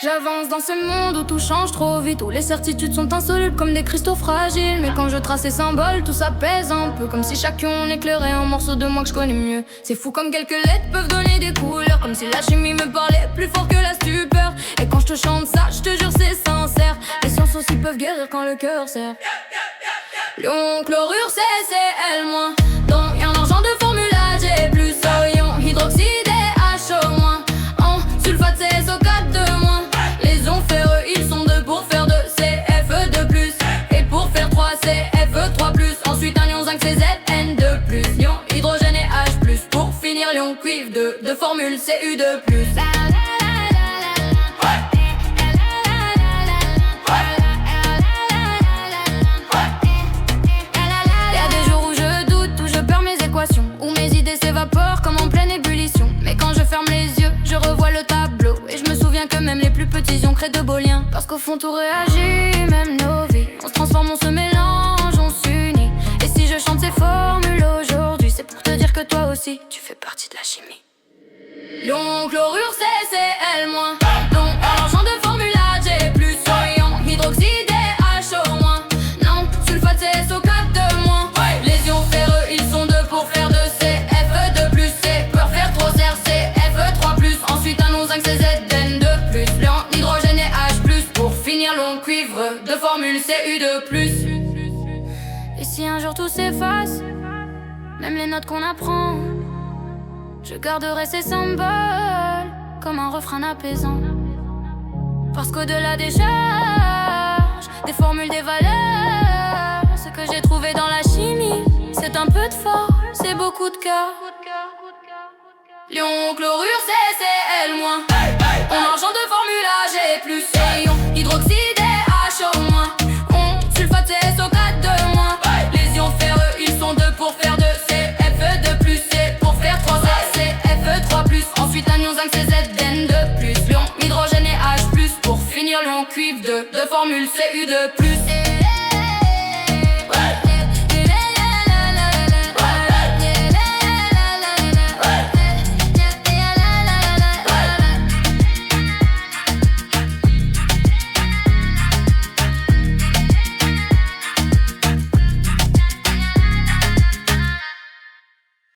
J'avance dans ce monde où tout change trop vite, où les certitudes sont insolubles comme des cristaux fragiles. Mais quand je trace ces symboles, tout s'apaise un peu, comme si chacun éclairait un morceau de moi que je connais mieux. C'est fou comme quelques lettres peuvent donner des couleurs, comme si la chimie me parlait plus fort que la stupeur. Et quand je te chante ça, je te jure c'est sincère. Les sciences aussi peuvent guérir quand le cœur serre. Lion, chlorure, CCl-. Donc y'a un argent de formulage et plus ion hydroxydé HO-. En sulfate CSO4 de moins. Les ions ferreux ils sont deux pour faire 2 CFE de plus. Et pour faire 3 CFE3 plus. Ensuite un ion zinc CZN de plus. Lion hydrogène et H plus. Pour finir lion cuivre de formule CU de plus. Où mes idées s'évaporent comme en pleine ébullition. Mais quand je ferme les yeux, je revois le tableau. Et je me souviens que même les plus petits ions créent de beaux liens. Parce qu'au fond tout réagit, même nos vies. On se transforme, on se mélange, on s'unit. Et si je chante ces formules aujourd'hui, c'est pour te dire que toi aussi, tu fais partie de la chimie. Lion, chlorure, CCl-. Donc argent de formulage et plus ion hydroxydé HO-. Non, sulfate CSO4 de moins. Les ions ferreux ils sont deux pour faire 2 CFE de plus. C'est pour faire 3 CFE3 plus. Ensuite un ion zinc CZN de plus. Lion hydrogène et H plus. Pour finir long cuivre de formule CU de plus. Et si un jour tout s'efface, même les notes qu'on apprend, je garderai ces symboles comme un refrain apaisant. Parce qu'au-delà des charges, des formules, des valeurs, ce que j'ai trouvé dans la chimie, c'est un peu de force, c'est beaucoup de cœur. Lion, chlorure, CCl-. On argent de formulage et plus ion hydroxydé HO-. On sulfate CSO4 de moins. Les ions ferreux ils sont deux pour faire 2 CFE de plus. C'est pour faire 3 CFE3 plus. Ensuite un ion zinc CZN de plus. Lion hydrogène et H plus. Pour finir lion cuivre de formule CU de plus.